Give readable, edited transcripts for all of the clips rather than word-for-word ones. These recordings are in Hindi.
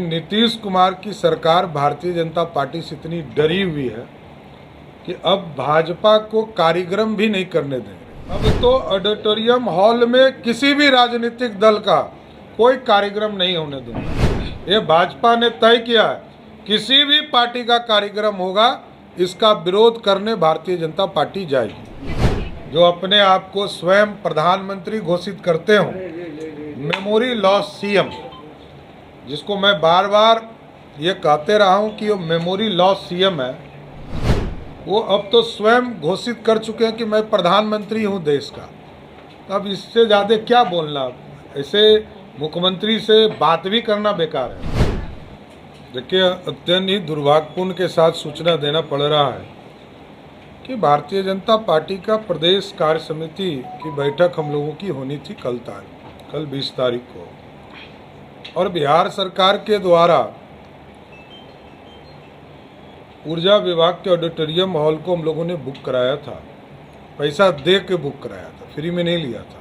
नीतीश कुमार की सरकार भारतीय जनता पार्टी से इतनी डरी हुई है कि अब भाजपा को कार्यक्रम भी नहीं करने देंगे। अब तो ऑडिटोरियम हॉल में किसी भी राजनीतिक दल का कोई कार्यक्रम नहीं होने देंगे। ये भाजपा ने तय किया है, किसी भी पार्टी का कार्यक्रम होगा इसका विरोध करने भारतीय जनता पार्टी जाएगी। जो अपने आप को स्वयं प्रधानमंत्री घोषित करते हो, मेमोरी लॉस सीएम, जिसको मैं बार बार ये कहते रहा हूँ कि वो मेमोरी लॉस सीएम है, वो अब तो स्वयं घोषित कर चुके हैं कि मैं प्रधानमंत्री हूँ देश का। तो अब इससे ज़्यादा क्या बोलना, ऐसे मुख्यमंत्री से बात भी करना बेकार है। देखिए, अत्यंत ही दुर्भाग्यपूर्ण के साथ सूचना देना पड़ रहा है कि भारतीय जनता पार्टी का प्रदेश कार्य समिति की बैठक हम लोगों की होनी थी कल 20 तारीख को, और बिहार सरकार के द्वारा ऊर्जा विभाग के ऑडिटोरियम हॉल को हम लोगों ने बुक कराया था, पैसा दे के बुक कराया था, फ्री में नहीं लिया था।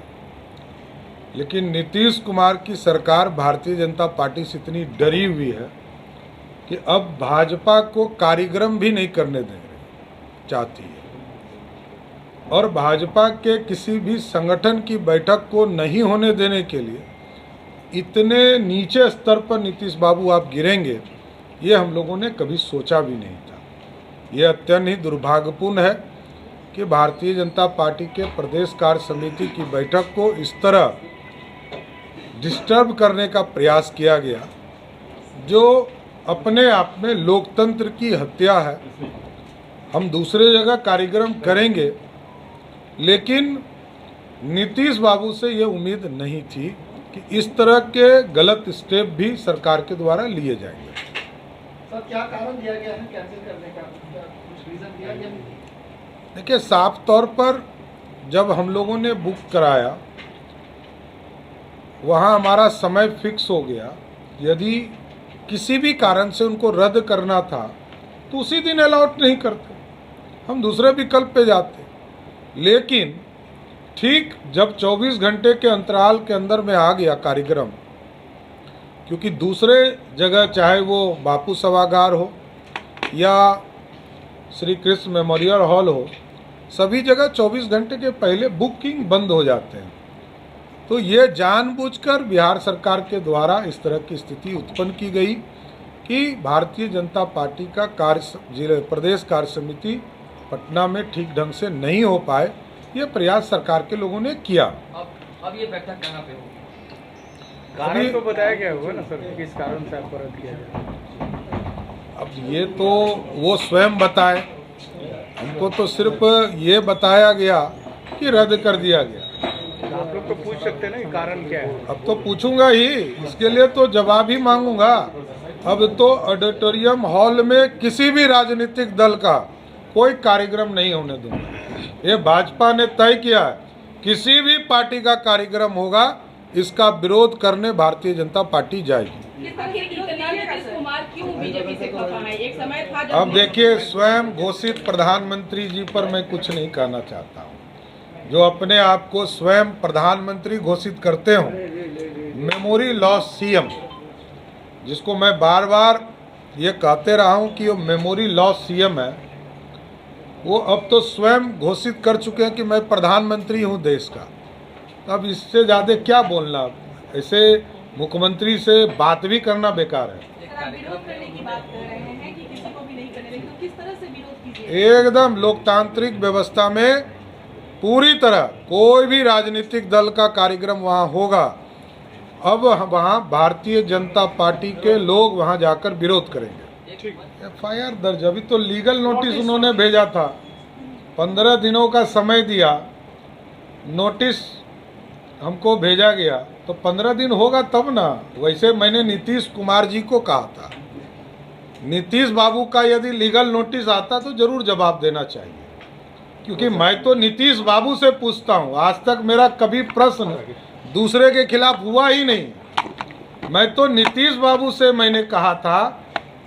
लेकिन नीतीश कुमार की सरकार भारतीय जनता पार्टी से इतनी डरी हुई है कि अब भाजपा को कार्यक्रम भी नहीं करने देंगे चाहती है, और भाजपा के किसी भी संगठन की बैठक को नहीं होने देने के लिए इतने नीचे स्तर पर नीतीश बाबू आप गिरेंगे, ये हम लोगों ने कभी सोचा भी नहीं था। ये अत्यंत ही दुर्भाग्यपूर्ण है कि भारतीय जनता पार्टी के प्रदेश कार्य समिति की बैठक को इस तरह डिस्टर्ब करने का प्रयास किया गया, जो अपने आप में लोकतंत्र की हत्या है। हम दूसरे जगह कार्यक्रम करेंगे, लेकिन नीतीश बाबू से ये उम्मीद नहीं थी कि इस तरह के गलत स्टेप भी सरकार के द्वारा लिए जाएंगे। सर, क्या कारण दिया गया है कैंसिल करने का? कुछ रीजन दिया गया? देखिए, साफ तौर पर जब हम लोगों ने बुक कराया, वहाँ हमारा समय फिक्स हो गया। यदि किसी भी कारण से उनको रद्द करना था तो उसी दिन अलाउट नहीं करते, हम दूसरे विकल्प पे जाते। लेकिन ठीक जब 24 घंटे के अंतराल के अंदर में आ गया कार्यक्रम, क्योंकि दूसरे जगह चाहे वो बापू सभागार हो या श्री कृष्ण मेमोरियल हॉल हो, सभी जगह 24 घंटे के पहले बुकिंग बंद हो जाते हैं। तो ये जानबूझकर बिहार सरकार के द्वारा इस तरह की स्थिति उत्पन्न की गई कि भारतीय जनता पार्टी का प्रदेश कार्य समिति पटना में ठीक ढंग से नहीं हो पाए। ये प्रयास सरकार के लोगों ने किया। अब ये बैठक कहाँ पे होगी? कारण तो बताया गया होगा ना सर, किस कारण से आपको रद्द किया गया? अब ये तो वो स्वयं बताए, हमको तो सिर्फ ये बताया गया कि रद्द कर दिया गया। आप लोग तो पूछ सकते हैं ना कारण क्या है? अब तो पूछूंगा ही, इसके लिए तो जवाब ही मांगूंगा। अब तो ऑडिटोरियम हॉल में किसी भी राजनीतिक दल का कोई कार्यक्रम नहीं होने दूंगा। ये भाजपा ने तय किया है, किसी भी पार्टी का कार्यक्रम होगा इसका विरोध करने भारतीय जनता पार्टी जाएगी। अब देखिए, स्वयं घोषित प्रधानमंत्री जी पर मैं कुछ नहीं कहना चाहता हूँ। जो अपने आप को स्वयं प्रधानमंत्री घोषित करते हो, मेमोरी लॉस सीएम, जिसको मैं बार बार ये कहते रहा हूँ कि वो मेमोरी लॉस सीएम है, वो अब तो स्वयं घोषित कर चुके हैं कि मैं प्रधानमंत्री हूँ देश का। तो अब इससे ज़्यादा क्या बोलना, ऐसे मुख्यमंत्री से बात भी करना बेकार है। विरोध करने की बात कर रहे हैं कि किसी को भी नहीं करने देंगे, तो किस तरह से विरोध कीजिए? एकदम लोकतांत्रिक व्यवस्था में पूरी तरह कोई भी राजनीतिक दल का कार्यक्रम वहाँ होगा, अब वहाँ भारतीय जनता पार्टी के लोग वहाँ जाकर विरोध करेंगे। FIR दर्ज, अभी तो लीगल नोटिस उन्होंने भेजा था, 15 दिनों का समय दिया, नोटिस हमको भेजा गया, तो 15 दिन होगा तब ना। वैसे मैंने नीतीश कुमार जी को कहा था, नीतीश बाबू का यदि लीगल नोटिस आता तो जरूर जवाब देना चाहिए, क्योंकि मैं तो नीतीश बाबू से पूछता हूँ। आज तक मेरा कभी प्रश्न दूसरे के खिलाफ हुआ ही नहीं। मैं तो नीतीश बाबू से मैंने कहा था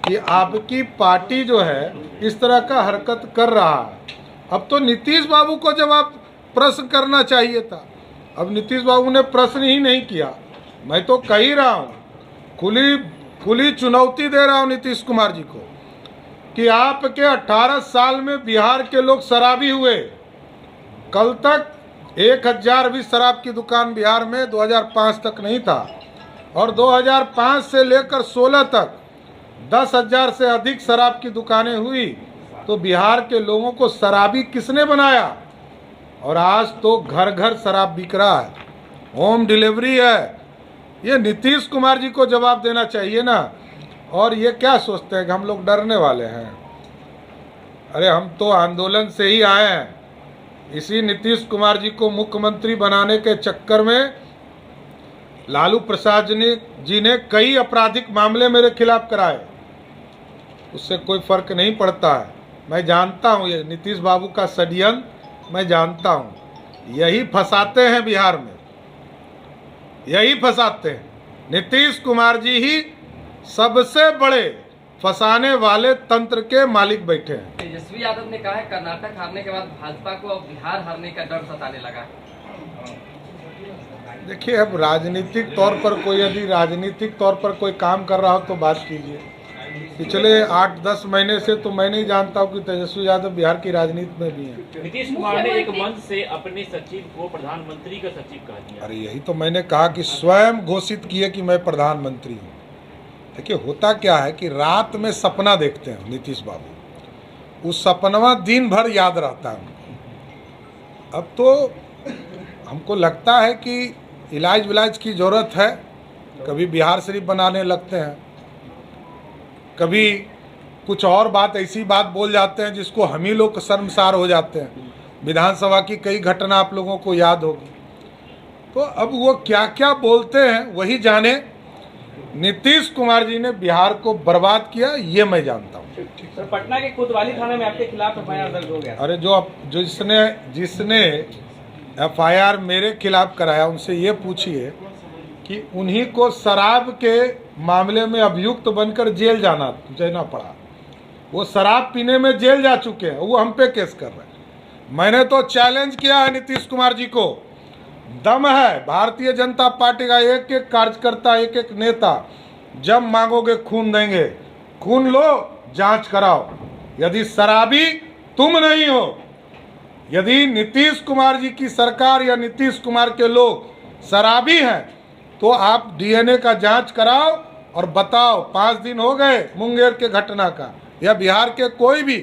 कि आपकी पार्टी जो है इस तरह का हरकत कर रहा है। अब तो नीतीश बाबू को जवाब प्रश्न करना चाहिए था। अब नीतीश बाबू ने प्रश्न ही नहीं किया। मैं तो कह ही रहा हूँ, खुली खुली चुनौती दे रहा हूं नीतीश कुमार जी को कि आपके 18 साल में बिहार के लोग शराबी हुए। कल तक 1000 भी शराब की दुकान बिहार में 2005 तक नहीं था, और 2005 से लेकर 16 तक 10,000 से अधिक शराब की दुकानें हुई। तो बिहार के लोगों को शराबी किसने बनाया? और आज तो घर घर शराब बिक रहा है, होम डिलीवरी है। ये नीतीश कुमार जी को जवाब देना चाहिए ना। और ये क्या सोचते हैं कि हम लोग डरने वाले हैं? अरे हम तो आंदोलन से ही आए हैं। इसी नीतीश कुमार जी को मुख्यमंत्री बनाने के चक्कर में लालू प्रसाद जी ने कई आपराधिक मामले मेरे खिलाफ कराए, उससे कोई फर्क नहीं पड़ता है। मैं जानता हूँ ये नीतीश बाबू का षड्यंत्र मैं जानता हूँ। यही फंसाते हैं बिहार में, यही फंसाते हैं। नीतीश कुमार जी ही सबसे बड़े फंसाने वाले तंत्र के मालिक बैठे हैं। तेजस्वी यादव ने कहा है कर्नाटक हारने के बाद भाजपा को अब बिहार हारने का डर सताने लगा। देखिए, अब राजनीतिक तौर पर कोई यदि राजनीतिक तौर पर कोई काम कर रहा हो तो बात कीजिए। पिछले 8-10 महीने से तो मैं नहीं जानता हूँ कि तेजस्वी यादव बिहार की राजनीति में भी हैं। नीतीश कुमार ने एक मंच से अपने सचिव को प्रधानमंत्री का सचिव कह दिया। अरे यही तो मैंने कहा कि स्वयं घोषित किए कि मैं प्रधानमंत्री हूँ। देखिए, होता क्या है कि रात में सपना देखते हैं नीतीश बाबू, उस सपना दिन भर याद रहता है उनको। अब तो हमको लगता है कि इलाज विलाज की ज़रूरत है। कभी बिहार शरीफ बनाने लगते हैं, कभी कुछ और बात ऐसी बात बोल जाते हैं जिसको हम ही लोग शर्मसार हो जाते हैं। विधानसभा की कई घटना आप लोगों को याद होगी। तो अब वो क्या क्या बोलते हैं वही जाने। नीतीश कुमार जी ने बिहार को बर्बाद किया, ये मैं जानता हूँ। सर, पटना के कोतवाली थाने में आपके खिलाफ एफआईआर दर्ज हो गया। अरे जिसने एफआईआर मेरे खिलाफ कराया उनसे ये पूछिए कि उन्हीं को शराब के मामले में अभियुक्त बनकर जेल जाना पड़ा। वो शराब पीने में जेल जा चुके हैं, वो हम पे केस कर रहे हैं। मैंने तो चैलेंज किया है नीतीश कुमार जी को, दम है भारतीय जनता पार्टी का एक एक कार्यकर्ता, एक एक नेता, जब मांगोगे खून देंगे। खून लो, जांच कराओ। यदि शराबी तुम नहीं हो, यदि नीतीश कुमार जी की सरकार या नीतीश कुमार के लोग शराबी हैं, तो आप डीएनए का जांच कराओ और बताओ। 5 दिन हो गए मुंगेर के घटना का, या बिहार के कोई भी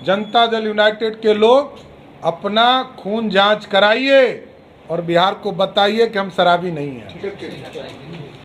जनता दल यूनाइटेड के लोग अपना खून जांच कराइए और बिहार को बताइए कि हम शराबी नहीं हैं।